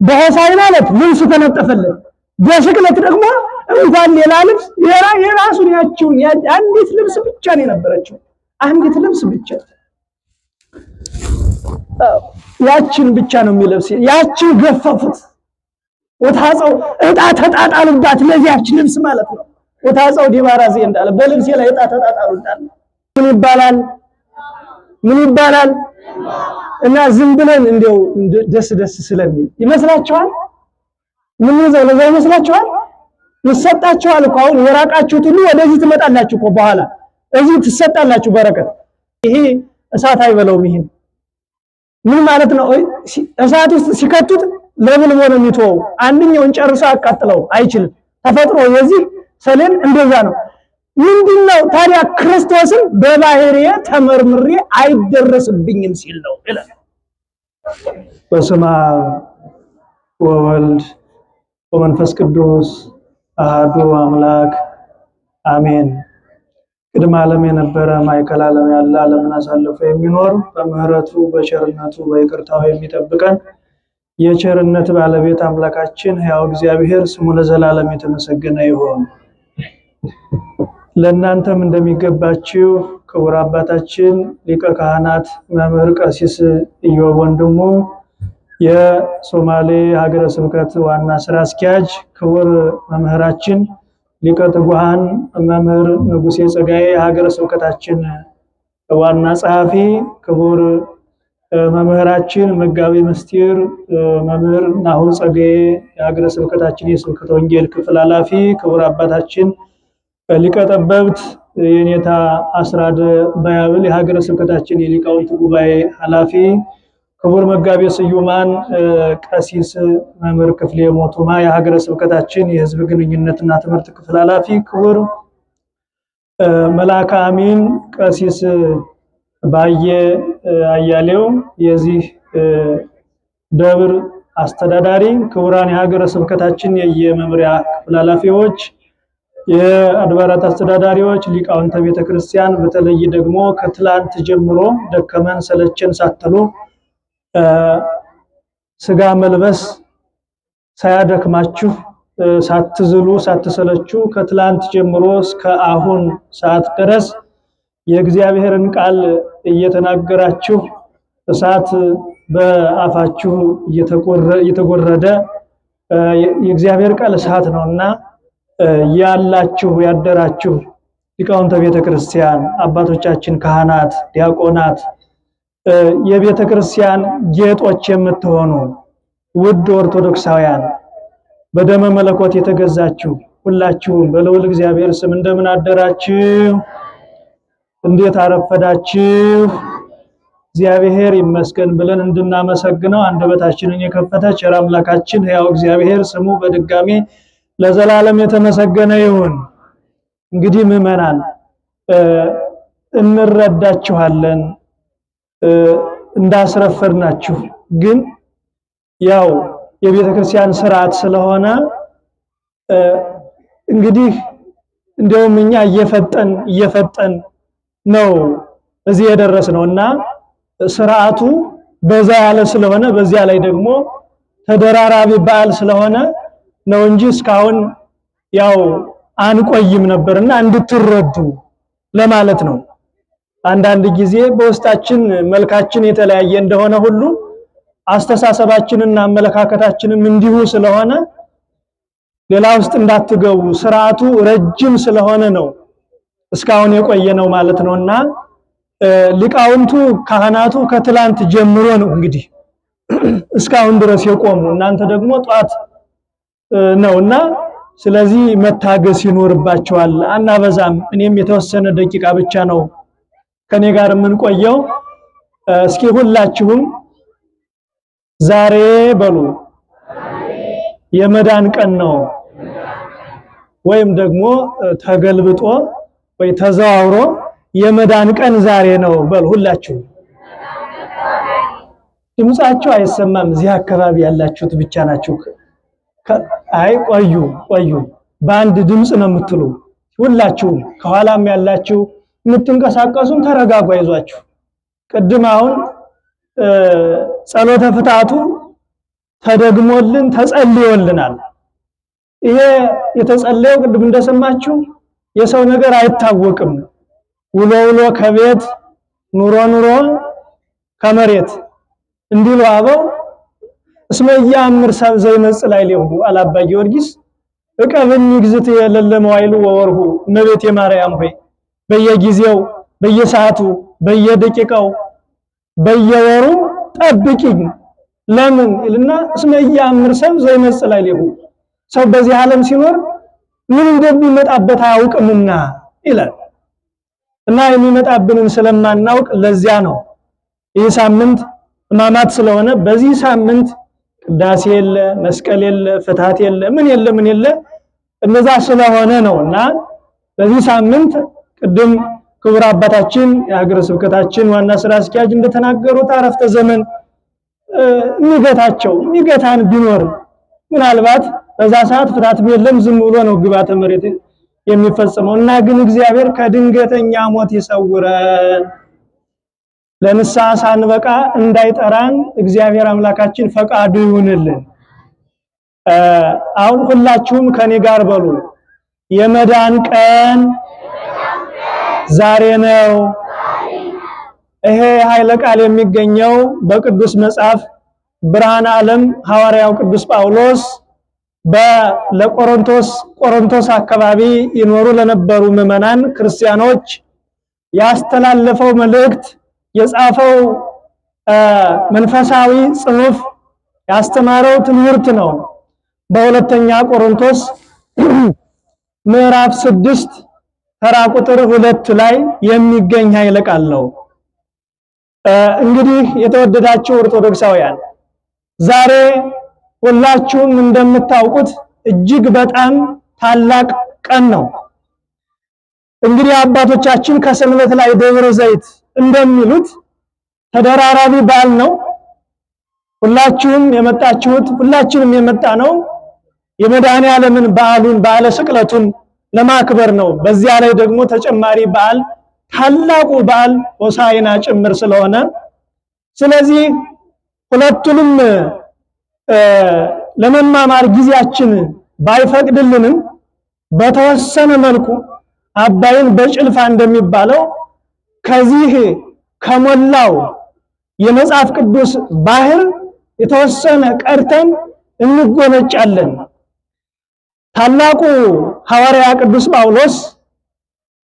በሆሳዕና ዕለት ልብሱ ተነጠፈለት። በስቅለት ደግሞ እንኳን ሌላ ልብስ የራሱን ያችውን አንዲት ልብስ ብቻ ነው የነበረችው። አንዲት ልብስ ብቻ ያችን ብቻ ነው የሚለብስ። ያችን ገፈፉት። ወታጸው ዕጣ ተጣጣሉባት ለዚያች ልብስ ማለት ነው። ወታጸው ዲባራዚ እንዳለ በልብሴ ላይ ዕጣ ተጣጣሉ እንዳለ ምን ይባላል? እና ዝም ብለን እንደው ደስ ስለሚል ይመስላችኋል? ምን ይዘው ለዛ ይመስላችኋል? ይሰጣችኋል እኮ አሁን የራቃችሁት ሁሉ ወደዚህ ትመጣላችሁ እኮ በኋላ እዚህ ትሰጣላችሁ በረከት። ይሄ እሳት አይበለውም። ይሄ ምን ማለት ነው? እሳት ውስጥ ሲከቱት ለብልቦ ነው የሚተወው። አንደኛውን ጨርሶ አቃጥለው አይችልም። ተፈጥሮ የዚህ ሰሌን እንደዛ ነው። ምንድነው ታዲያ ክርስቶስን በባህሪዬ ተመርምሬ አይደረስብኝም ሲል ነው ይላል። በስመ አብ ወወልድ ወመንፈስ ቅዱስ አሐዱ አምላክ አሜን። ቅድመ ዓለም የነበረ ማዕከለ ዓለም ያለ ዓለምን አሳልፎ የሚኖር በምህረቱ በቸርነቱ በይቅርታው የሚጠብቀን የቸርነት ባለቤት አምላካችን ሕያው እግዚአብሔር ስሙ ለዘላለም የተመሰገነ ይሁን። ለእናንተም እንደሚገባችሁ ክቡር አባታችን ሊቀ ካህናት መምህር ቀሲስ ኢዮብ ወንድሙ የሶማሌ ሀገረ ስብከት ዋና ስራ አስኪያጅ፣ ክቡር መምህራችን ሊቀ ትጉሃን መምህር ንጉሴ ጸጋዬ ሀገረ ስብከታችን ዋና ጸሐፊ፣ ክቡር መምህራችን መጋቢ ምስጢር መምህር ናሁ ጸጋዬ የሀገረ ስብከታችን የስብከተ ወንጌል ክፍል ኃላፊ፣ ክቡር አባታችን ሊቀ ጠበብት የኔታ አስራደ ባያብል የሀገረ ስብከታችን የሊቃውንት ጉባኤ ኃላፊ፣ ክቡር መጋቢ ስዩማን ቀሲስ መምህር ክፍሌ ሞቱማ የሀገረ ስብከታችን የሕዝብ ግንኙነትና ትምህርት ክፍል ኃላፊ፣ ክቡር መልአከ አሚን ቀሲስ ባየ አያሌው የዚህ ደብር አስተዳዳሪ፣ ክቡራን የሀገረ ስብከታችን የመምሪያ ክፍል ኃላፊዎች፣ የአድባራት አስተዳዳሪዎች፣ ሊቃውንተ ቤተክርስቲያን፣ በተለይ ደግሞ ከትላንት ጀምሮ ደከመን ሰለቸን ሳትሉ ስጋ መልበስ ሳያደክማችሁ ሳትዝሉ ሳትሰለቹ ከትላንት ጀምሮ እስከ አሁን ሰዓት ድረስ የእግዚአብሔርን ቃል እየተናገራችሁ እሳት በአፋችሁ እየተጎረደ የእግዚአብሔር ቃል እሳት ነውና ያላችሁ ያደራችሁ ሊቃውንተ ቤተክርስቲያን አባቶቻችን ካህናት፣ ዲያቆናት፣ የቤተክርስቲያን ጌጦች የምትሆኑ ውድ ኦርቶዶክሳውያን በደመ መለኮት የተገዛችሁ ሁላችሁም በልዑል እግዚአብሔር ስም እንደምን አደራችሁ? እንዴት አረፈዳችሁ? እግዚአብሔር ይመስገን ብለን እንድናመሰግነው አንደበታችንን የከፈተ ቸር አምላካችን ሕያው እግዚአብሔር ስሙ በድጋሚ ለዘላለም የተመሰገነ ይሁን። እንግዲህ ምዕመናን እንረዳችኋለን እንዳስረፈርናችሁ፣ ግን ያው የቤተ ክርስቲያን ስርዓት ስለሆነ እንግዲህ እንደውም እኛ እየፈጠን ነው እዚህ የደረስነውና ስርዓቱ በዛ ያለ ስለሆነ በዚያ ላይ ደግሞ ተደራራቢ በዓል ስለሆነ ነው እንጂ እስካሁን ያው አንቆይም ነበርና እንድትረዱ ለማለት ነው። አንዳንድ ጊዜ በውስጣችን መልካችን የተለያየ እንደሆነ ሁሉ አስተሳሰባችንና አመለካከታችንም እንዲሁ ስለሆነ ሌላ ውስጥ እንዳትገቡ ስርዓቱ ረጅም ስለሆነ ነው እስካሁን የቆየነው ማለት ነውና ሊቃውንቱ ካህናቱ ከትላንት ጀምሮ ነው እንግዲህ እስካሁን ድረስ የቆሙ፣ እናንተ ደግሞ ጧት ነውና ስለዚህ መታገስ ይኖርባቸዋል። አናበዛም። እኔም የተወሰነ ደቂቃ ብቻ ነው ከኔ ጋር የምንቆየው። እስኪ ሁላችሁም ዛሬ በሉ የመዳን ቀን ነው፣ ወይም ደግሞ ተገልብጦ ወይ ተዘዋውሮ የመዳን ቀን ዛሬ ነው በሉ ሁላችሁ። ድምጻችሁ አይሰማም። እዚህ አካባቢ ያላችሁት ብቻ ናችሁ። አይ ቆዩ በአንድ ድምጽ ነው የምትሉ ሁላችሁ። ከኋላም ያላችሁ የምትንቀሳቀሱም ተረጋጉ፣ አይዟችሁ። ቅድም አሁን ጸሎተ ፍትሐቱ ተደግሞልን ተጸልዮልናል። ይሄ የተጸለየው ቅድም እንደሰማችሁ የሰው ነገር አይታወቅም። ውሎ ውሎ ከቤት ኑሮ ኑሮ ከመሬት እንዲሉ አበው እስመ ኢያእምር ሰብእ ዘይመጽእ ላዕሌሁ አባ ጊዮርጊስ እቀብኒ ግዝት የለለ መዋዕሉ ወወርሁ። እመቤቴ ማርያም ሆይ በየጊዜው በየሰዓቱ በየደቂቃው በየወሩ ጠብቂኝ። ለምን ይልና እስመ ኢያእምር ሰብእ ዘይመጽእ ላዕሌሁ፣ ሰው በዚህ ዓለም ሲኖር ምን እንደሚመጣበት አያውቅምና ይላል። እና የሚመጣብንን ስለማናውቅ ለዚያ ነው ይህ ሳምንት ሕማማት ስለሆነ በዚህ ሳምንት ቅዳሴ የለ፣ መስቀል የለ፣ ፍትሐት የለ፣ ምን የለ እነዛ ስለሆነ ነውና በዚህ ሳምንት ቅድም ክቡር አባታችን የሀገረ ስብከታችን ዋና ስራ አስኪያጅ እንደተናገሩት አረፍተ ዘመን የሚገታን ቢኖር ምናልባት በዛ ሰዓት ፍትሐት የለም፣ ዝም ብሎ ነው ግብዓተ መሬት የሚፈጸመው እና ግን እግዚአብሔር ከድንገተኛ ሞት ይሰውረን። ለንስሐ ሳንበቃ እንዳይጠራን እግዚአብሔር አምላካችን ፈቃዱ ይሁንልን። አሁን ሁላችሁም ከኔ ጋር በሉ፣ የመዳን ቀን ዛሬ ነው። ይሄ ኃይለ ቃል የሚገኘው በቅዱስ መጽሐፍ ብርሃነ ዓለም ሐዋርያው ቅዱስ ጳውሎስ ለቆሮንቶስ አካባቢ ይኖሩ ለነበሩ ምዕመናን ክርስቲያኖች ያስተላለፈው መልእክት የጻፈው መንፈሳዊ ጽሑፍ ያስተማረው ትምህርት ነው። በሁለተኛ ቆሮንቶስ ምዕራፍ 6 ተራ ቁጥር 2 ላይ የሚገኝ ኃይለ ቃል ነው። እንግዲህ የተወደዳችሁ ኦርቶዶክሳውያን ዛሬ ሁላችሁም እንደምታውቁት እጅግ በጣም ታላቅ ቀን ነው። እንግዲህ አባቶቻችን ከሰንበት ላይ ደብረ ዘይት እንደሚሉት ተደራራቢ በዓል ነው። ሁላችሁም የመጣችሁት ሁላችንም የመጣ ነው የመድኃኔ ዓለምን በዓሉን በዓለ ስቅለቱን ለማክበር ነው። በዚያ ላይ ደግሞ ተጨማሪ በዓል ታላቁ በዓል ሆሳዕና ጭምር ስለሆነ ስለዚህ ሁለቱንም ለመማማር ጊዜያችን ባይፈቅድልንም በተወሰነ መልኩ አባይን በጭልፋ እንደሚባለው ከዚህ ከሞላው የመጽሐፍ ቅዱስ ባህር የተወሰነ ቀርተን እንጎነጫለን። ታላቁ ሐዋርያ ቅዱስ ጳውሎስ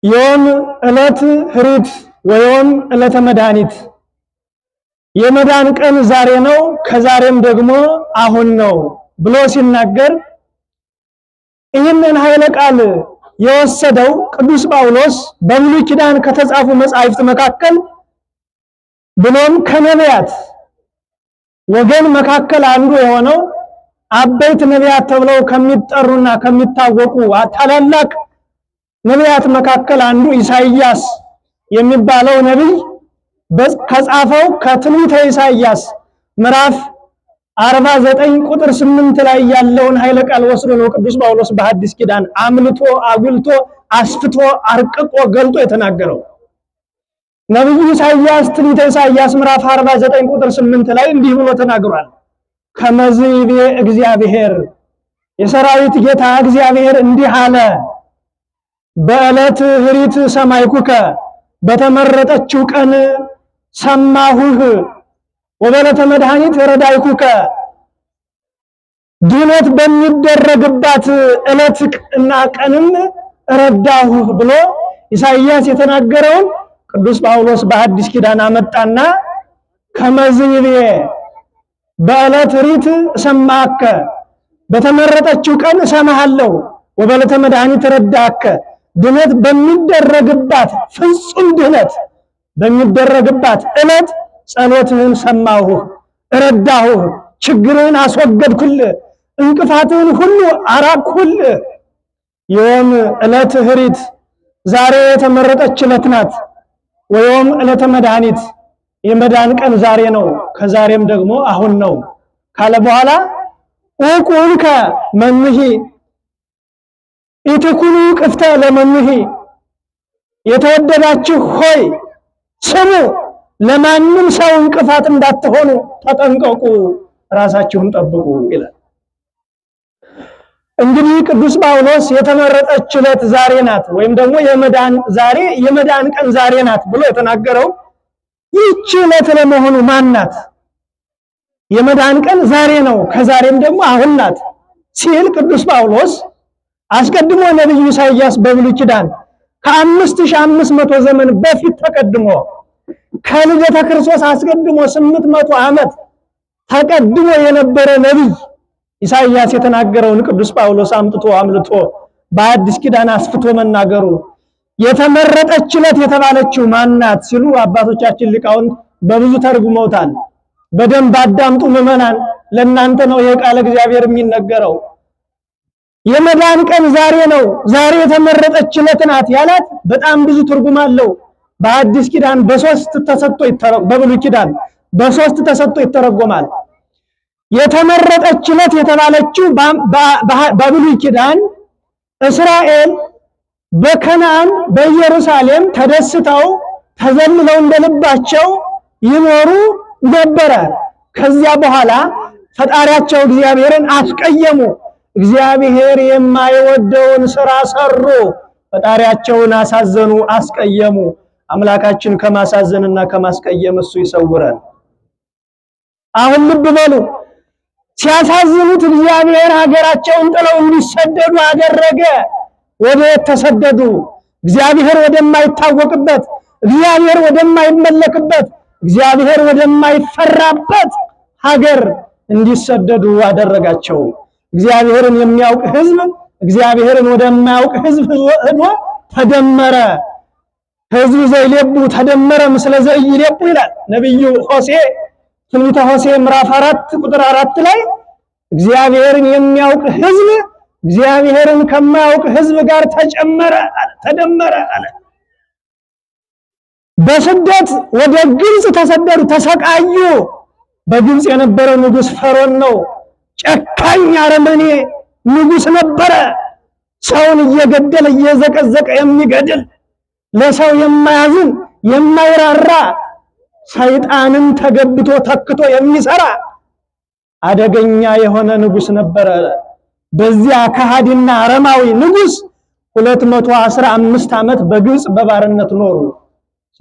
ዮም ዕለት ኅሩት ወዮም ዕለተ መድኃኒት፣ የመዳን ቀን ዛሬ ነው ከዛሬም ደግሞ አሁን ነው ብሎ ሲናገር ይህንን ኃይለ ቃል የወሰደው ቅዱስ ጳውሎስ በብሉይ ኪዳን ከተጻፉ መጻሕፍት መካከል ብሎም ከነቢያት ወገን መካከል አንዱ የሆነው አበይት ነቢያት ተብለው ከሚጠሩና ከሚታወቁ ታላላቅ ነቢያት መካከል አንዱ ኢሳይያስ የሚባለው ነቢይ ከጻፈው ከትንቢተ ኢሳይያስ ምዕራፍ 49 ቁጥር 8 ላይ ያለውን ኃይለ ቃል ወስዶ ነው ቅዱስ ጳውሎስ በሐዲስ ኪዳን አምልቶ አጉልቶ አስፍቶ አርቅቆ ገልጦ የተናገረው። ነቢዩ ኢሳይያስ ትንቢተ ኢሳይያስ ምዕራፍ 49 ቁጥር 8 ላይ እንዲህ ብሎ ተናግሯል። ከመዝ ይቤ እግዚአብሔር፣ የሰራዊት ጌታ እግዚአብሔር እንዲህ አለ፣ በዕለት ኅሪት ሰማይኩከ፣ በተመረጠችው ቀን ሰማሁህ፣ ወበዕለተ መድኃኒት ረዳይኩከ፣ ድነት በሚደረግባት ዕለት እና ቀንም ረዳሁህ ብሎ ኢሳይያስ የተናገረውን ቅዱስ ጳውሎስ በሐዲስ ኪዳን አመጣና ከመዝ ይቤ በዕለት ኅሪት እሰማከ፣ በተመረጠችው ቀን እሰማሃለሁ፣ ወበዕለተ መድኃኒት ረዳከ፣ ድነት በሚደረግባት ፍጹም ድነት በሚደረግባት ዕለት ጸሎትህን ሰማሁህ፣ ረዳሁህ፣ ችግርህን አስወገድኩልህ፣ እንቅፋትህን ሁሉ አራቅሁልህ። ዮም ዕለት ኅሪት፣ ዛሬ የተመረጠች ዕለት ናት። ወዮም ዕለተ መድኃኒት፣ የመዳን ቀን ዛሬ ነው ከዛሬም ደግሞ አሁን ነው ካለ በኋላ ኡቁንከ መምሂ ኢትኩኑ ቅፍተ ለመምሂ፣ የተወደዳችሁ ሆይ ስሙ፣ ለማንም ሰው እንቅፋት እንዳትሆኑ ተጠንቀቁ ራሳችሁን ጠብቁ ይላል። እንግዲህ ቅዱስ ጳውሎስ የተመረጠች ዕለት ዛሬ ናት ወይም ደግሞ የመዳን ቀን ዛሬ ናት ብሎ የተናገረው ይህች ዕለት ለመሆኑ ማን ናት? የመዳን ቀን ዛሬ ነው፣ ከዛሬም ደግሞ አሁን ናት ሲል ቅዱስ ጳውሎስ አስቀድሞ ነብዩ ኢሳይያስ በብሉይ ኪዳን ከ5500 ዘመን በፊት ተቀድሞ ከልደተ ክርስቶስ አስቀድሞ 800 ዓመት ተቀድሞ የነበረ ነብይ ኢሳይያስ የተናገረውን ቅዱስ ጳውሎስ አምልጦ በአዲስ ኪዳን አስፍቶ መናገሩ የተመረጠች ዕለት የተባለችው ማናት ሲሉ አባቶቻችን ሊቃውንት በብዙ ተርጉመውታል። በደንብ አዳምጡ ምዕመናን፣ ለእናንተ ነው የቃለ እግዚአብሔር የሚነገረው። የመዳን ቀን ዛሬ ነው፣ ዛሬ የተመረጠች ዕለት ናት ያላት በጣም ብዙ ትርጉም አለው። በአዲስ ኪዳን በብሉይ ኪዳን በሶስት ተሰጥቶ ይተረጎማል። የተመረጠች ዕለት የተባለችው በብሉይ ኪዳን እስራኤል በከነዓን በኢየሩሳሌም ተደስተው ተዘልለው እንደልባቸው ይኖሩ ነበረ። ከዚያ በኋላ ፈጣሪያቸው እግዚአብሔርን አስቀየሙ። እግዚአብሔር የማይወደውን ሥራ ሰሩ። ፈጣሪያቸውን አሳዘኑ፣ አስቀየሙ። አምላካችን ከማሳዘንና ከማስቀየም እሱ ይሰውረን። አሁን ልብ በሉ። ሲያሳዝኑት እግዚአብሔር ሀገራቸውን ጥለው እንዲሰደዱ አደረገ። ወዴት ተሰደዱ? እግዚአብሔር ወደማይታወቅበት፣ እግዚአብሔር ወደማይመለክበት፣ እግዚአብሔር ወደማይፈራበት ሀገር እንዲሰደዱ አደረጋቸው። እግዚአብሔርን የሚያውቅ ሕዝብ እግዚአብሔርን ወደማያውቅ ሕዝብ ሄዶ ተደመረ። ሕዝብ ዘይሌቡ ተደመረ ምስለ ዘይሌቡ ይላል ነብዩ ሆሴዕ ትንቢተ ሆሴዕ ምዕራፍ 4 ቁጥር 4 ላይ እግዚአብሔርን የሚያውቅ ሕዝብ እግዚአብሔርን ከማያውቅ ሕዝብ ጋር ተደመረ አለ። በስደት ወደ ግብጽ ተሰደዱ፣ ተሰቃዩ። በግብጽ የነበረው ንጉሥ ፈርዖን ነው። ጨካኝ አረመኔ ንጉሥ ነበረ። ሰውን እየገደለ እየዘቀዘቀ የሚገድል፣ ለሰው የማያዝን የማይራራ፣ ሰይጣንን ተገብቶ ተክቶ የሚሰራ አደገኛ የሆነ ንጉሥ ነበረ። በዚያ ከሃዲና አረማዊ ንጉሥ 215 ዓመት በግብጽ በባርነት ኖሩ።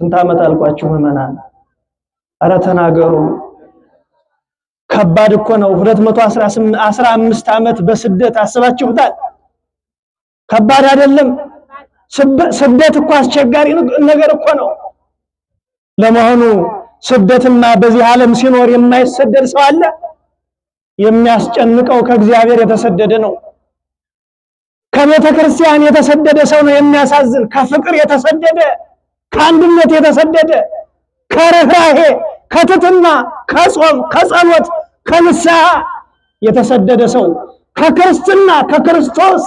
ስንት ዓመት አልኳችሁ ምዕመናን? ኧረ ተናገሩ። ከባድ እኮ ነው። 215 ዓመት በስደት አስባችሁታል? ከባድ አይደለም? ስደት እኮ አስቸጋሪ ነገር እኮ ነው። ለመሆኑ ስደትማ በዚህ ዓለም ሲኖር የማይሰደድ ሰው አለ? የሚያስጨንቀው ከእግዚአብሔር የተሰደደ ነው። ከቤተ ክርስቲያን የተሰደደ ሰው ነው የሚያሳዝን። ከፍቅር የተሰደደ፣ ከአንድነት የተሰደደ፣ ከርህራሄ፣ ከትሕትና፣ ከጾም፣ ከጸሎት፣ ከንስሐ የተሰደደ ሰው፣ ከክርስትና፣ ከክርስቶስ፣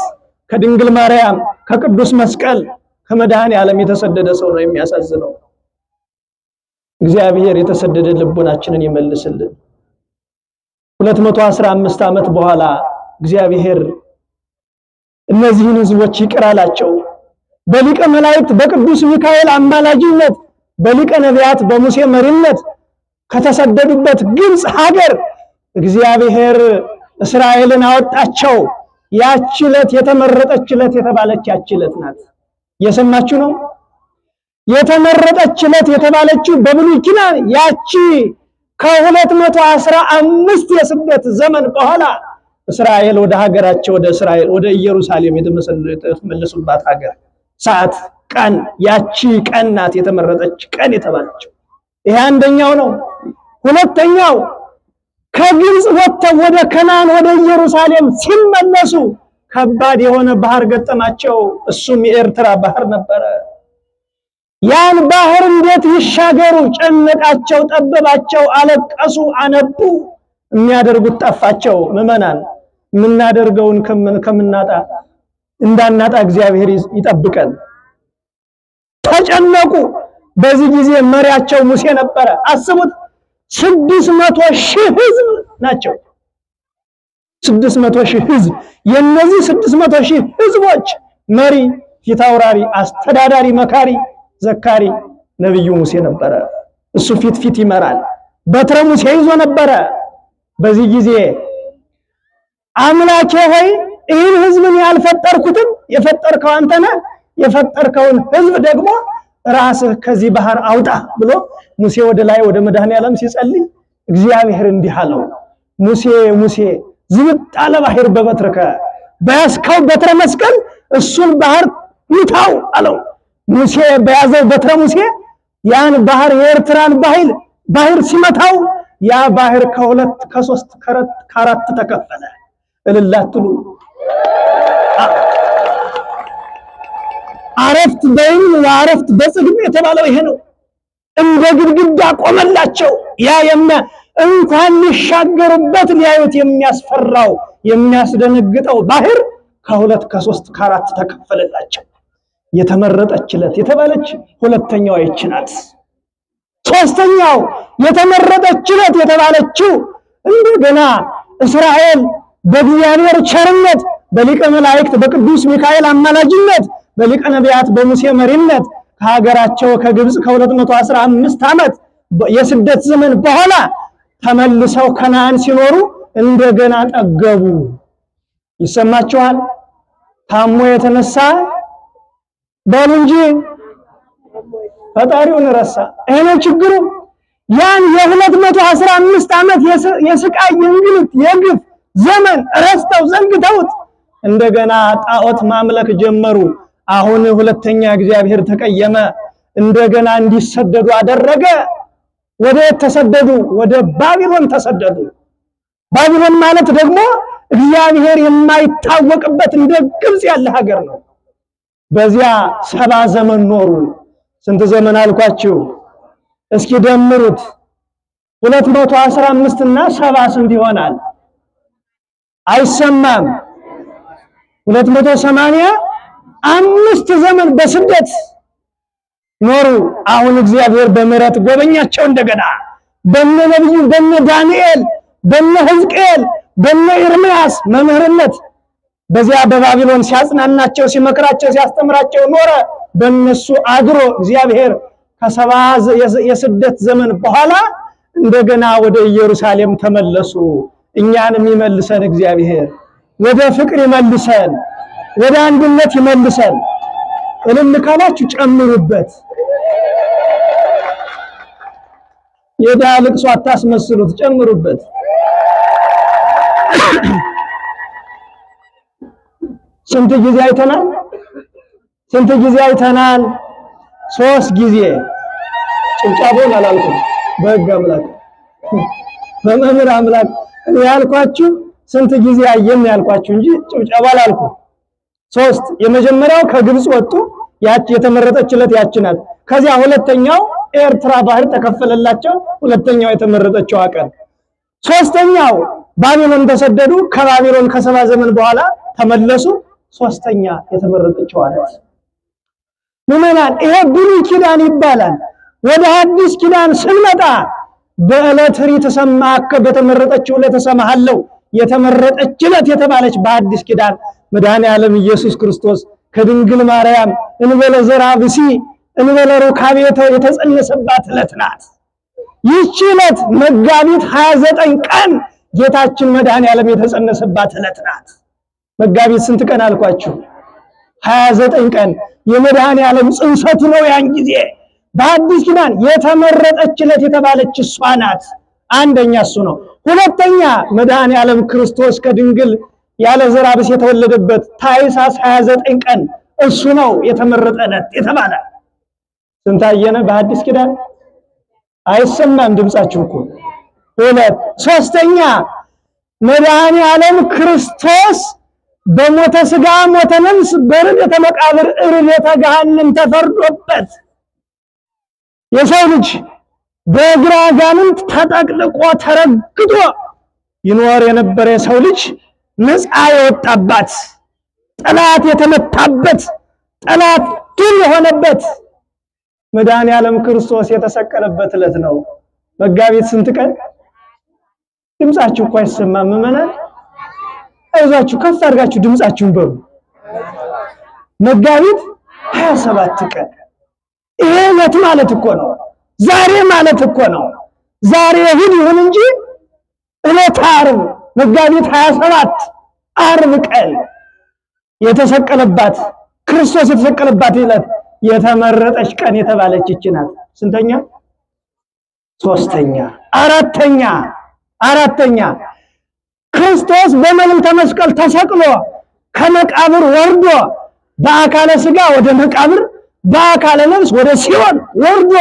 ከድንግል ማርያም፣ ከቅዱስ መስቀል፣ ከመድኃኔ ዓለም የተሰደደ ሰው ነው የሚያሳዝነው። እግዚአብሔር የተሰደደ ልቦናችንን ይመልስልን። 215 ዓመት በኋላ እግዚአብሔር እነዚህን ሕዝቦች ይቅር አላቸው። በሊቀ መላእክት በቅዱስ ሚካኤል አማላጅነት፣ በሊቀ ነቢያት በሙሴ መሪነት ከተሰደዱበት ግብጽ ሀገር እግዚአብሔር እስራኤልን አወጣቸው። ያቺ ዕለት የተመረጠች ዕለት የተባለች ያቺ ዕለት ናት። እየሰማችሁ ነው? የተመረጠች ዕለት የተባለችው በብሉይ ኪዳን ያቺ ከ215 የስደት ዘመን በኋላ እስራኤል ወደ ሀገራቸው ወደ ኢየሩሳሌም የተመለሱባት ሀገር ሰዓት፣ ቀን፣ ያቺ ቀን ናት የተመረጠች ቀን የተባለችው። ይሄ አንደኛው ነው። ሁለተኛው ከግብጽ ወጥተው ወደ ከነዓን ወደ ኢየሩሳሌም ሲመለሱ ከባድ የሆነ ባህር ገጠማቸው። እሱም የኤርትራ ባህር ነበረ። ያን ባህር እንዴት ይሻገሩ? ጨነቃቸው፣ ጠበባቸው፣ አለቀሱ፣ አነቡ። የሚያደርጉት ጠፋቸው። ምዕመናን የምናደርገውን እንዳናጣ እግዚአብሔር ይጠብቀን። ተጨነቁ። በዚህ ጊዜ መሪያቸው ሙሴ ነበረ። አስቡት፣ 600,000 ሕዝብ ናቸው። 600,000 ሕዝብ። የነዚህ 600,000 ሕዝቦች መሪ፣ ፊት አውራሪ፣ አስተዳዳሪ፣ መካሪ፣ ዘካሪ ነብዩ ሙሴ ነበረ። እሱ ፊት ይመራል። በትረ ሙሴ ይዞ ነበረ። በዚህ ጊዜ አምላኬ ሆይ ይህን ሕዝብን ያልፈጠርኩትም የፈጠርከው አንተ ነህ፣ የፈጠርከውን ሕዝብ ደግሞ ራስህ ከዚህ ባህር አውጣ ብሎ ሙሴ ወደ ላይ ወደ መድኃኔዓለም ሲጸልይ እግዚአብሔር እንዲህ አለው፣ ሙሴ ሙሴ ዝብጥ አለ ባህር በበትርከ፣ በያዝከው በትረ መስቀል እሱን ባህር ምታው አለው። ሙሴ በያዘው በትረ ሙሴ ያን ባህር የኤርትራን ባህር ሲመታው ያ ባህር ከሁለት ከሶስት ከአራት ተከፈለ። እልላትሉ አረፍት በይን ወአረፍት በጽግም የተባለው ይሄ ነው። እንደ ግድግዳ ቆመላቸው። ያ እንኳን ሊሻገሩበት ሊያዩት የሚያስፈራው የሚያስደነግጠው ባህር ከሁለት ከሶስት ከአራት ተከፈለላቸው። የተመረጠችለት የተባለች ሁለተኛዋ ይህች ናት። ሶስተኛው የተመረጠችለት የተባለችው እንደገና እስራኤል በእግዚአብሔር ቸርነት በሊቀ መላእክት በቅዱስ ሚካኤል አማላጅነት በሊቀ ነቢያት በሙሴ መሪነት ከሀገራቸው ከግብጽ ከ215 ዓመት የስደት ዘመን በኋላ ተመልሰው ከነዓን ሲኖሩ እንደገና ጠገቡ። ይሰማችኋል? ታሞ የተነሳ በሉ እንጂ ፈጣሪውን ረሳ። ይሄ ነው ችግሩ። ያን የ215 ዓመት የስቃይ እንግልት የግፍ ዘመን ረስተው ዘንግተውት እንደገና ጣዖት ማምለክ ጀመሩ። አሁን ሁለተኛ እግዚአብሔር ተቀየመ። እንደገና እንዲሰደዱ አደረገ። ወደ ተሰደዱ? ወደ ባቢሎን ተሰደዱ። ባቢሎን ማለት ደግሞ እግዚአብሔር የማይታወቅበት እንደ ግብጽ ያለ ሀገር ነው። በዚያ 70 ዘመን ኖሩ። ስንት ዘመን አልኳችሁ? እስኪ ደምሩት። 215 እና 70 ስንት ይሆናል? አይሰማም። 285 ዘመን በስደት ኖሩ። አሁን እግዚአብሔር በምሕረት ጎበኛቸው። እንደገና በነ ነብዩ በነ ዳንኤል በነ ሕዝቅኤል በነ ኤርምያስ መምህርነት በዚያ በባቢሎን ሲያጽናናቸው ሲመክራቸው ሲያስተምራቸው ኖረ። በእነሱ አድሮ እግዚአብሔር ከ70 የስደት ዘመን በኋላ እንደገና ወደ ኢየሩሳሌም ተመለሱ። እኛንም ይመልሰን እግዚአብሔር፣ ወደ ፍቅር ይመልሰን፣ ወደ አንድነት ይመልሰን። እልል ካላችሁ ጨምሩበት። የድሃ ልቅሶ አታስመስሉት፣ ጨምሩበት። ስንት ጊዜ አይተናል? ስንት ጊዜ አይተናል? 3 ጊዜ። ጭብጨባውን አላልኩም። በሕግ አምላክ በመምህር አምላክ ያልኳችሁ ስንት ጊዜ አየን ያልኳችሁ እንጂ ጭብጨባ አላልኩም። 3 የመጀመሪያው ከግብጽ ወጡ። ያች የተመረጠችለት ያች ናት። ከዚያ ሁለተኛው ኤርትራ ባህር ተከፈለላቸው። ሁለተኛው የተመረጠችው አቀን። ሶስተኛው ባቢሎን ተሰደዱ። ከባቢሎን ከ70 ዘመን በኋላ ተመለሱ። ሶስተኛ የተመረጠችው አለት ምንናል? ይሄ ብሉይ ኪዳን ይባላል። ወደ አዲስ ኪዳን ስንመጣ በዕለተ ሪት ተሰማከ በተመረጠችው ለተሰማሃለው የተመረጠችለት የተባለች በአዲስ ኪዳን መድኃኔዓለም ኢየሱስ ክርስቶስ ከድንግል ማርያም እንበለ ዘርአ ብእሲ እንበለ ሩካቤ የተጸነሰባት ዕለት ናት። ይህች ዕለት መጋቢት 29 ቀን ጌታችን መድኃኔዓለም የተጸነሰባት ዕለት ናት። መጋቢት ስንት ቀን አልኳችሁ? 29 ቀን የመድኃኔዓለም ጽንሰቱ ነው። ያን ጊዜ በአዲስ ኪዳን የተመረጠችለት የተባለች እሷ ናት። አንደኛ እሱ ነው። ሁለተኛ መድኃኔዓለም ክርስቶስ ከድንግል ያለ ዘርአ ብእሲ የተወለደበት ታኅሳስ 29 ቀን እሱ ነው የተመረጠለት የተባለ። ስንት አየነ በአዲስ ኪዳን? አይሰማም ድምጻችሁ እኮ። ሶስተኛ መድኃኔዓለም ክርስቶስ በሞተ ሥጋ ሞተ ነፍስ በርደተ መቃብር ርደተ ገሃነም ተፈርዶበት የሰው ልጅ በእግረ አጋንንት ተጠቅልቆ ተረግጦ ይኖር የነበረ የሰው ልጅ ነፃ የወጣባት፣ ጠላት የተመታበት፣ ጠላት ድል የሆነበት መድኃኔዓለም ክርስቶስ የተሰቀለበት ዕለት ነው። መጋቢት ስንት ቀን? ድምጻችሁ እኮ አይሰማም ምዕመናን። አይዟችሁ ከፍ አድርጋችሁ ድምጻችሁን በሉ። መጋቢት 27 ቀን ይሄ ዕለት ማለት እኮ ነው። ዛሬ ማለት እኮ ነው። ዛሬ እሑድ ይሁን እንጂ ዕለተ ዓርብ መጋቢት 27 ዓርብ ቀን የተሰቀለባት ክርስቶስ የተሰቀለባት ዕለት የተመረጠች ቀን የተባለች ይህች ናት። ስንተኛ? ሶስተኛ። አራተኛ ክርስቶስ በመልዕልተ መስቀል ተሰቅሎ ከመቃብር ወርዶ በአካለ ሥጋ ወደ መቃብር በአካለ ነፍስ ወደ ሲኦል ወርዶ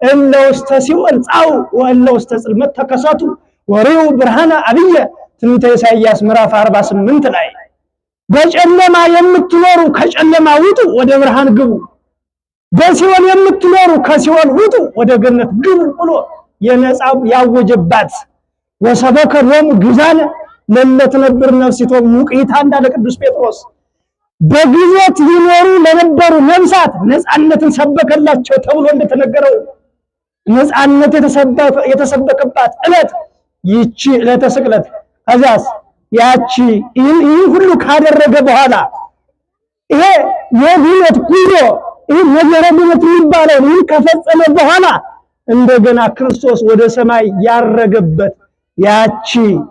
እለ ውስተ ሲኦል ጻኡ ወእለ ውስተ ጽልመት ተከሰቱ ወሪው ብርሃነ አብየ ትንቢተ ኢሳይያስ ምዕራፍ 48 ላይ በጨለማ የምትኖሩ ከጨለማ ውጡ ወደ ብርሃን ግቡ፣ በሲኦል የምትኖሩ ከሲኦል ውጡ ወደ ገነት ግቡ ብሎ የነጻ ያወጀባት ወሰበከ ሎሙ ግዛነ ለለትነብር ነፍሲቶሙ ሙቅይታ እንዳለ ቅዱስ ጴጥሮስ በግዞት ሊኖሩ ለነበሩ ነፍሳት ነጻነትን ሰበከላቸው ተብሎ እንደተነገረው ነጻነት የተሰበከባት ዕለት ይቺ ዕለተ ስቅለት። ከዛስ ያቺ ይህ ሁሉ ካደረገ በኋላ ይሄ የድነት ጉዞ ይህ ነገረ ድነት የሚባለው ይህ ከፈጸመ በኋላ እንደገና ክርስቶስ ወደ ሰማይ ያረገበት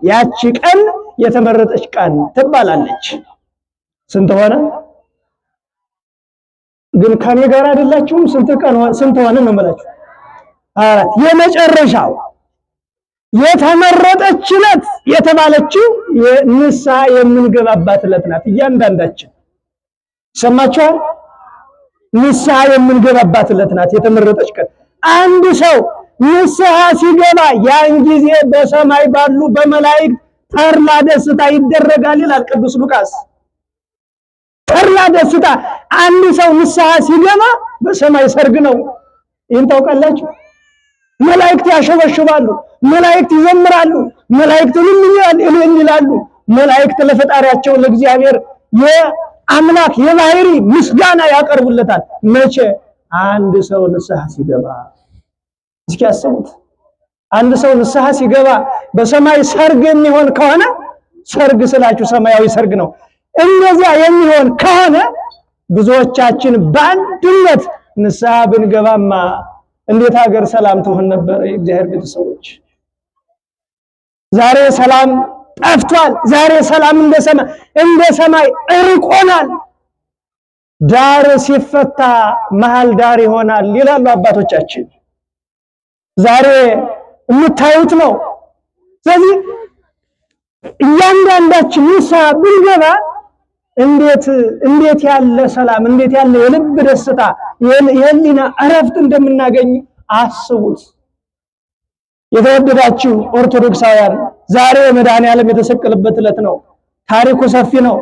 ያቺ ቀን የተመረጠች ቀን ትባላለች። ስንት ሆነ? ግን ከኔ ጋር አይደላችሁም? ስንት ሆነ ነው የምላችሁ? አራት። የመጨረሻው የተመረጠች ዕለት የተባለችው ንስሐ የምንገባባት ዕለት ናት። እያንዳንዳችን ሰማችኋል? ንስሐ የምንገባባት ዕለት ናት የተመረጠች ቀን። አንድ ሰው ንስሐ ሲገባ ያን ጊዜ በሰማይ ባሉ በመላእክት ተድላ ደስታ ይደረጋል ይላል ቅዱስ ሉቃስ። ተድላ ደስታ። አንድ ሰው ንስሐ ሲገባ በሰማይ ሰርግ ነው። ይህን ታውቃላችሁ? መላእክት ያሸበሽባሉ፣ መላእክት ይዘምራሉ፣ መላእክት ይላሉ። መላእክት ለፈጣሪያቸው ለእግዚአብሔር የአምላክ የባህሪ ምስጋና ያቀርቡለታል። መቼ? አንድ ሰው ንስሐ ሲገባ። እስኪ አስቡት። አንድ ሰው ንስሐ ሲገባ በሰማይ ሰርግ የሚሆን ከሆነ ሰርግ ስላችሁ ሰማያዊ ሰርግ ነው። እንደዚያ የሚሆን ከሆነ ብዙዎቻችን በአንድነት ንስሐ ብንገባማ እንዴት ሀገር ሰላም ትሆን ነበር? የእግዚአብሔር ቤተሰቦች ዛሬ ሰላም ጠፍቷል። ዛሬ ሰላም እንደ ሰማይ እርቆናል። ዳር ሲፈታ መሃል ዳር ይሆናል ይላሉ አባቶቻችን። ዛሬ የምታዩት ነው። ስለዚህ እያንዳንዳችን ንስሐ ብንገባ እንዴት ያለ ሰላም፣ እንዴት ያለ የልብ ደስታ፣ የህሊና እረፍት እንደምናገኝ አስቡት። የተወደዳችሁ ኦርቶዶክሳውያን ዛሬ መድኃኔዓለም የተሰቀለበት ዕለት ነው። ታሪኩ ሰፊ ነው፣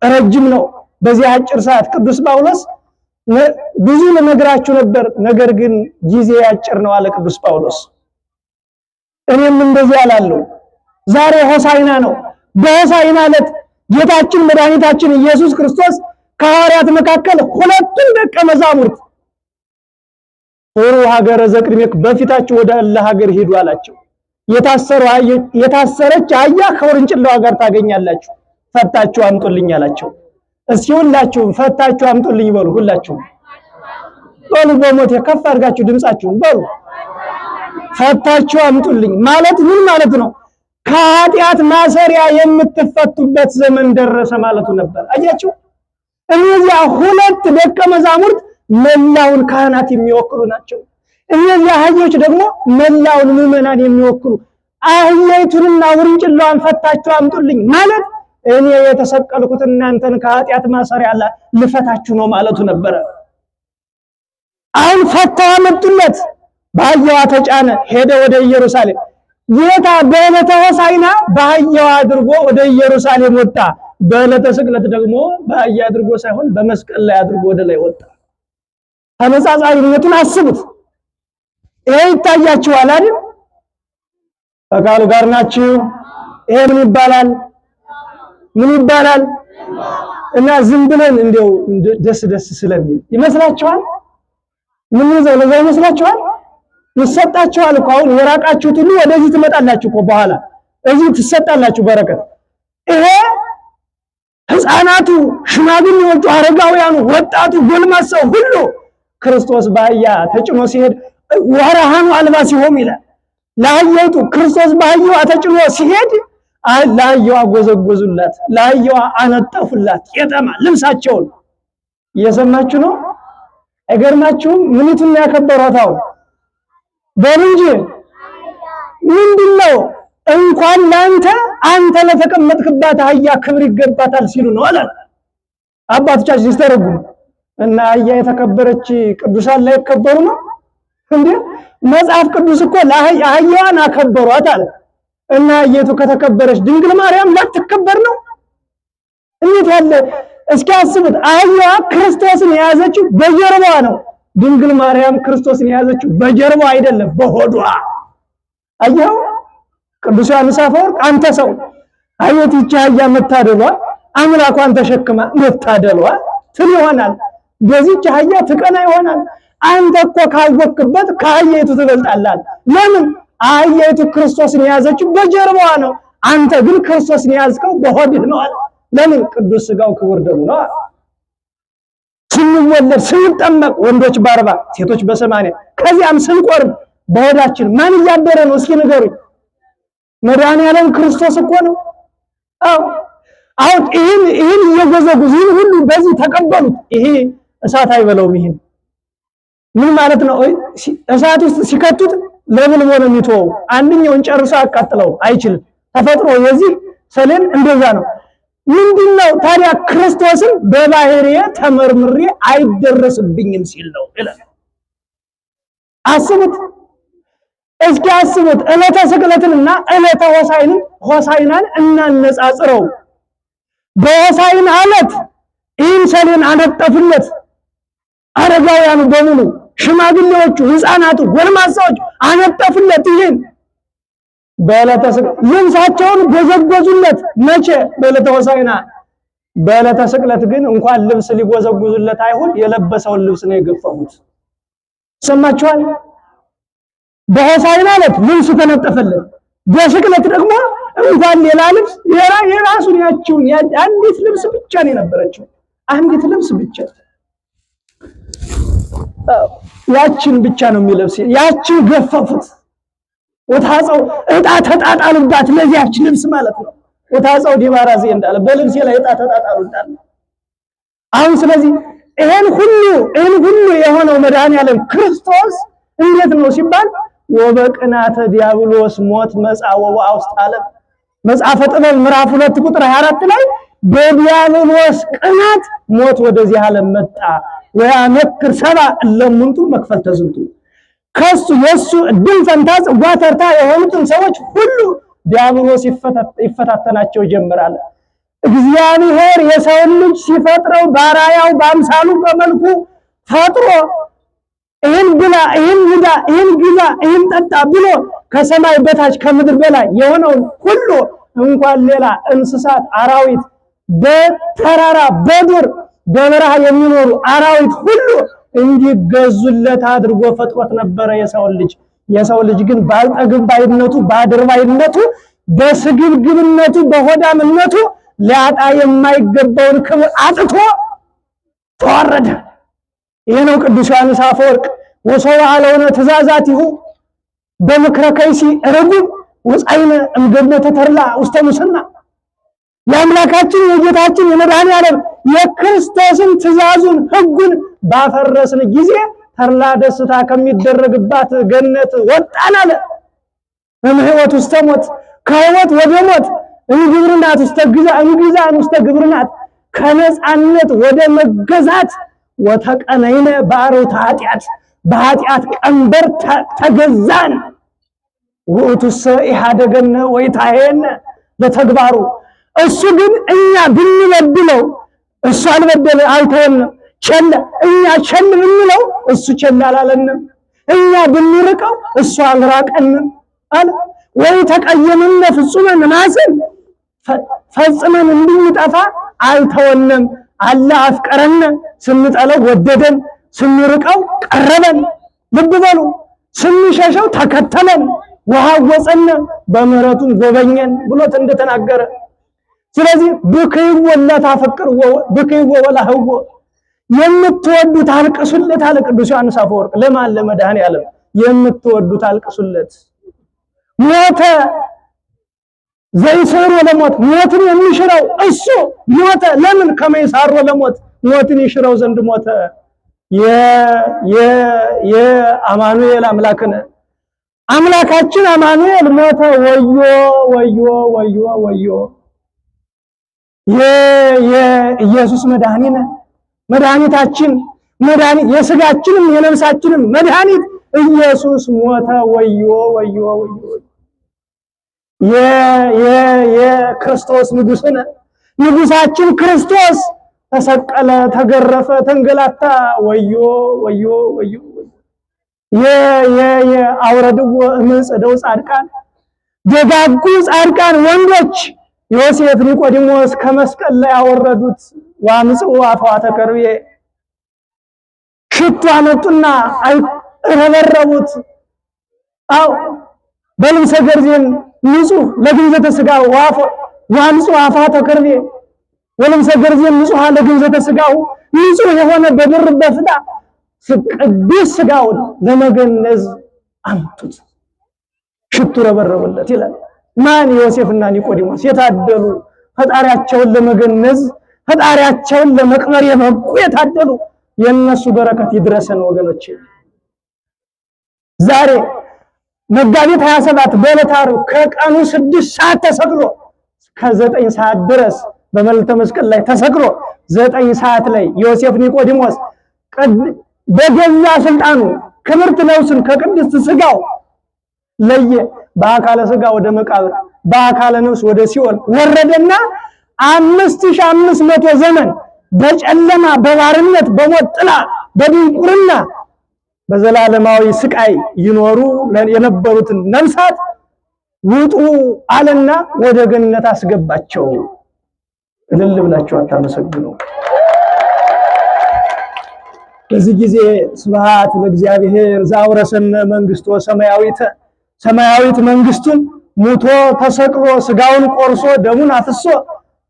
ረጅም ነው። በዚህ አጭር ሰዓት ቅዱስ ጳውሎስ ብዙ ልነግራችሁ ነበር፣ ነገር ግን ጊዜ አጭር ነው አለ ቅዱስ ጳውሎስ። እኔም እንደዚህ አላለሁ። ዛሬ ሆሳዕና ነው። በሆሳዕና ዕለት ጌታችን መድኃኒታችን ኢየሱስ ክርስቶስ ከሐዋርያት መካከል ሁለቱን ደቀ መዛሙርት ሆሩ ሀገረ ዘቅድሜክ በፊታችሁ ወደ እለ ሀገር ሂዱ አላቸው። የታሰረች አህያ ከውርንጭላዋ ጋር ታገኛላችሁ፣ ፈታችሁ አምጡልኝ አላቸው። እስኪ ሁላችሁም ፈታችሁ አምጡልኝ በሉ። ሁላችሁም በሉ፣ በሞት ከፍ አድርጋችሁ ድምጻችሁን በሉ። ፈታችሁ አምጡልኝ ማለት ምን ማለት ነው? ከኃጢአት ማሰሪያ የምትፈቱበት ዘመን ደረሰ ማለቱ ነበር። አያችሁ፣ እነዚያ ሁለት ደቀ መዛሙርት መላውን ካህናት የሚወክሉ ናቸው። እነዚያ አህዮች ደግሞ መላውን ምዕመናን የሚወክሉ። አህያይቱንና ውርንጭላዋን ፈታችሁ አምጡልኝ ማለት እኔ የተሰቀልኩት እናንተን ከኃጢአት ማሰሪያ ልፈታችሁ ነው ማለቱ ነበረ። አሁን ፈታው አመጡለት። በአህያዋ ተጫነ፣ ሄደ ወደ ኢየሩሳሌም። ጌታ በዕለተ ሆሳዕና በአህያዋ አድርጎ ወደ ኢየሩሳሌም ወጣ። በዕለተ ስቅለት ደግሞ በአህያ አድርጎ ሳይሆን በመስቀል ላይ አድርጎ ወደ ላይ ወጣ። ተመጻጻሪነቱን አስቡት። ይሄ ይታያችኋል አይደል? ከቃሉ ጋር ናችሁ። ይሄ ምን ይባላል? ምን ይባላል? እና ዝም ብለን እንደው ደስ ስለሚል ይመስላችኋል? ምን ይዘው ለዛ ይመስላችኋል? ይሰጣችኋል እኮ አሁን የራቃችሁት ሁሉ ወደዚህ ትመጣላችሁ እኮ በኋላ እዚህ ትሰጣላችሁ በረከት። ይሄ ሕፃናቱ፣ ሽማግሌዎቹ፣ አረጋውያኑ፣ ወጣቱ፣ ጎልማሳው ሁሉ ክርስቶስ በአህያ ተጭኖ ሲሄድ ወረሃኑ አልባሲሆሙ ይላል። ለአህያይቱ ክርስቶስ በአህያዋ ተጭኖ ሲሄድ ለአህያዋ ጎዘጎዙላት፣ ለአህያዋ አነጠፉላት ቄጠማ ልብሳቸውን። እየሰማችሁ ነው? አይገርማችሁም? ምንቱን ያከበሯታው በእንጂ ምንድነው? እንኳን ላንተ አንተ ለተቀመጥክባት አህያ ክብር ይገባታል ሲሉ ነው አለ አባቶቻችን ሲተረጉሙ። እና አህያ የተከበረች ቅዱሳን ላይ ከበሩ ነው እንዴ? መጽሐፍ ቅዱስ እኮ አህያዋን አከበሯት አለ። እና አህያቱ ከተከበረች ድንግል ማርያም ላትከበር ነው? እንዴት ያለ! እስኪ አስቡት። አህያዋ ክርስቶስን የያዘችው በጀርባዋ ነው። ድንግል ማርያም ክርስቶስን የያዘችው በጀርባዋ አይደለም፣ በሆዷ። አየው ቅዱስ ዮሐንስ አፈወርቅ አንተ ሰው አየት ይቺ አህያ መታደሏ አምላኳን ተሸክማ መታደሏ ትል ይሆናል። በዚህች አህያ ትቀና ይሆናል። አንተ እኮ ካወቅበት ከአህያይቱ ትበልጣለህ። ለምን? አህያይቱ ክርስቶስን የያዘችው በጀርባዋ ነው። አንተ ግን ክርስቶስን የያዝከው በሆድህ ነው አለ። ለምን? ቅዱስ ሥጋው ክቡር ደሙ ነው። ስንወለድ ስንጠመቅ ወንዶች በ40 ሴቶች በ80 ከዚያም ስንቆርብ በሆዳችን ማን እያደረ ነው? እስኪ ንገሩኝ። መድኃኒዓለም ክርስቶስ እኮ ነው። አሁን ይህን እየጎዘጉዙ ይህን ሁሉ በዚህ ተቀበሉት። ይሄ እሳት አይበለውም። ይሄን ምን ማለት ነው? እሳት ውስጥ ሲከቱት ለብልቦ ነው የሚተወው። አንደኛውን ጨርሶ አቃጥለው አይችልም። ተፈጥሮ የዚህ ሰሌን እንደዛ ነው። ምንድነው ታዲያ? ክርስቶስን በባህሪዬ ተመርምሬ አይደረስብኝም ሲል ነው ይላል። አስቡት እስኪ አስቡት። ዕለተ ስቅለትንና ዕለተ ሆሳዕናን እናነጻጽረው። በሆሳዕና ዕለት ይህን ሰሌን አነጠፉለት። አረጋውያኑ በሙሉ ሽማግሌዎቹ፣ ሕፃናቱ፣ ጎልማሳዎች አነጠፉለት። ይህን በዕለተ ስቅለት ልብሳቸውን ጎዘጎዙለት። መቼ? በዕለተ ሆሳዕና። በዕለተ ስቅለት ግን እንኳን ልብስ ሊጎዘጉዙለት አይሁን የለበሰውን ልብስ ነው የገፈፉት። ሰማችኋል? በሆሳዕና ዕለት ልብሱ ተነጠፈለት። በስቅለት ደግሞ እንኳን ሌላ ልብስ የራሱን ያችውን አንዲት ልብስ ብቻ ነው የነበረችው። አንዲት ልብስ ብቻ ያችን ብቻ ነው የሚለብስ። ያችን ገፈፉት። ወታጸው ዕጣ ተጣጣሉባት ለዚያች ልብስ ማለት ነው። ወታጸው ዲባራዚ እንዳለ በልብሴ ላይ ዕጣ ተጣጣሉ እንዳለ። አሁን ስለዚህ ይሄን ሁሉ የሆነው መድኃኒዓለም ክርስቶስ እንዴት ነው ሲባል ወበቅናተ ዲያብሎስ ሞት መጻ ወውስጥ ዓለም። መጽሐፈ ጥበብ ምዕራፍ 2 ቁጥር 24 ላይ በዲያብሎስ ቅናት ሞት ወደዚህ ዓለም መጣ። ወያመክር ሰባ እለሙንቱ መክፈል ተዝንቱ። ከሱ የሱ እድል ፈንታ ጽዋ ተርታ የሆኑትን ሰዎች ሁሉ ዲያብሎስ ይፈታተናቸው ይጀምራል። እግዚአብሔር የሰውን ልጅ ሲፈጥረው ባራያው በአምሳሉ በመልኩ ፈጥሮ ይህን ብላ፣ ይህን ንዳ፣ ይህን ግዛ፣ ይህን ጠጣ ብሎ ከሰማይ በታች ከምድር በላይ የሆነውን ሁሉ እንኳን ሌላ እንስሳት፣ አራዊት፣ በተራራ በዱር በበረሃ የሚኖሩ አራዊት ሁሉ እንዲገዙለት አድርጎ ፈጥሮት ነበረ የሰውን ልጅ። የሰው ልጅ ግን ባልጠግባይነቱ፣ ባድርባይነቱ፣ በስግብግብነቱ፣ በሆዳምነቱ ሊያጣ የማይገባውን ክብር አጥቶ ተዋረደ። ይህ ነው ቅዱስ ዮሐንስ አፈወርቅ ወሰው አለውነ ትእዛዛቲሁ በምክረ ከይሲ ርጉም ወጻይነ እምገነተ ተድላ ውስተ ሙስና። የአምላካችን የጌታችን የመድኃኒዓለም የክርስቶስን ትእዛዙን ሕጉን ባፈረስን ጊዜ ተድላ ደስታ ከሚደረግባት ገነት ወጣን አለ። እምሕይወት ውስተ ሞት፣ ከሕይወት ወደ ሞት፣ እምግብርናት ውስተ ግዛን ውስተ ግብርናት፣ ከነጻነት ወደ መገዛት ወተቀነይነ ባሮተ ኃጢአት፣ በኃጢአት ቀንበር ተገዛን። ውእቱሰ ኢሃደገነ ወይታየነ ለተግባሩ። እሱ ግን እኛ ብንበድለው እሱ አልተወንም። እኛ ቸል ብንለው እሱ ቸል አላለንም። እኛ ብንርቀው እሱ አልራቀንም አለ። ወይ ተቀየምነ ፍጹመን ናስን፣ ፈጽመን እንድንጠፋ አልተወንም። አለ አፍቀረነ፣ ስንጠለው ወደደን፣ ስንርቀው ቀረበን። ልብ በሉ፣ ስንሸሸው ተከተለን። ወሐወፀነ፣ በምህረቱም ጎበኘን ብሎት እንደተናገረ። ስለዚህ ብክይዎ ለታፈቅርዎ ብክይዎ ወላህዎ፣ የምትወዱት አልቅሱለት አለ ቅዱስ ዮሐንስ አፈወርቅ። ለማን? ለመድኃኒዓለም። የምትወዱት አልቅሱለት። ሞተ ዘይሰሩ ለሞት ሞትን የሚሽረው እሱ ሞተ። ለምን ከመይሳሩ ለሞት ሞትን ይሽረው ዘንድ ሞተ። የአማኑኤል አምላክነ አምላካችን አማኑኤል ሞተ። ወዮ ወዮ ወዮ ወዮ! የኢየሱስ መድኃኒታችን መድኃኒት የሥጋችንም የነፍሳችንም መድኃኒት ኢየሱስ ሞተ። ወዮ ወዮ ወዮ! የክርስቶስ ንጉሳችን ክርስቶስ ተሰቀለ፣ ተገረፈ፣ ተንገላታ። ወዮ ወዮ ወዮ! የአውረድዎ እምጽደው ጻድቃን ደጋጉ ጻድቃን ወንዶች ዮሴፍ፣ ኒቆዲሞስ ከመስቀል ላይ ያወረዱት ዋምጽኡ አፍዋተ ከርቤ ሽቱ አመጡና ረበረቡት። አው በልብሰ ገርዜን ንጹህ ለግንዘተ ሥጋው ዋምጽኡ አፍዋተ ከርቤ ወልብሰ ገርዜን ንጹህ ለግንዘተ ሥጋው ንጹህ የሆነ በብር በፍዳ ቅዱስ ሥጋውን ለመገነዝ አመጡት፣ ሽቱ ረበረቡለት ይላል። ማን? ዮሴፍና ኒቆዲሞስ የታደሉ ፈጣሪያቸውን ለመገነዝ ፈጣሪያቸውን ለመቅበር የበቁ የታደሉ የነሱ በረከት ይድረሰን ወገኖች። ዛሬ መጋቢት 27 በዕለተ ዓርብ ከቀኑ 6 ሰዓት ተሰቅሎ ከ9 ሰዓት ድረስ በመልዕልተ መስቀል ላይ ተሰቅሎ 9 ሰዓት ላይ ዮሴፍ ኒቆዲሞስ በገዛ ስልጣኑ ክብርት ነፍሱን ከቅድስት ሥጋው ለየ። በአካለ ሥጋ ወደ መቃብር በአካለ ነፍስ ወደ ሲኦል ወረደና 5500 ዘመን በጨለማ በባርነት በሞት ጥላ በድንቁርና በዘላለማዊ ስቃይ ይኖሩ የነበሩትን ነፍሳት ውጡ አለና ወደ ገነት አስገባቸው። እልል ብላችሁ አታመሰግኑ? በዚህ ጊዜ ስብሐት ለእግዚአብሔር ዘአውረሰነ መንግሥቶ ሰማያዊት መንግስቱን ሙቶ ተሰቅሎ ስጋውን ቆርሶ ደሙን አፍሶ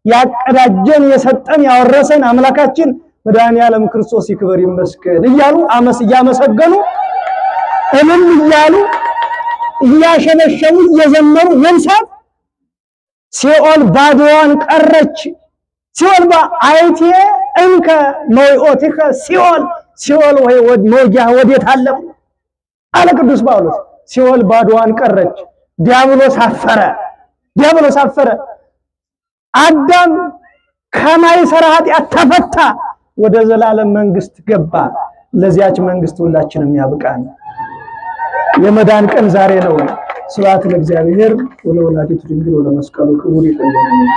ያቀዳጀን የሰጠን ያወረሰን አምላካችን መድኃኒዓለም ክርስቶስ ይክበር ይመስገን እያሉ እያመሰገኑ እልል እያሉ እያሸነሸኑ እየዘመሩ ነፍሳት ሲኦል ባዶዋን ቀረች። ሲኦል አይቴ እንከ መውኦትከ ሲኦል ወይ መውጊያ ወዴት አለ አለ ቅዱስ ጳውሎስ። ሲኦል ባዶዋን ቀረች። ዲያብሎስ አፈረ። አዳም ከማይሰራ ኃጢአት ተፈታ፣ ወደ ዘላለም መንግስት ገባ። ለዚያች መንግስት ሁላችንም ያብቃን። የመዳን ቀን ዛሬ ነው። ስብሐት ለእግዚአብሔር ወለወላዲቱ ድንግል ወለመስቀሉ ክቡር። ይቆየን።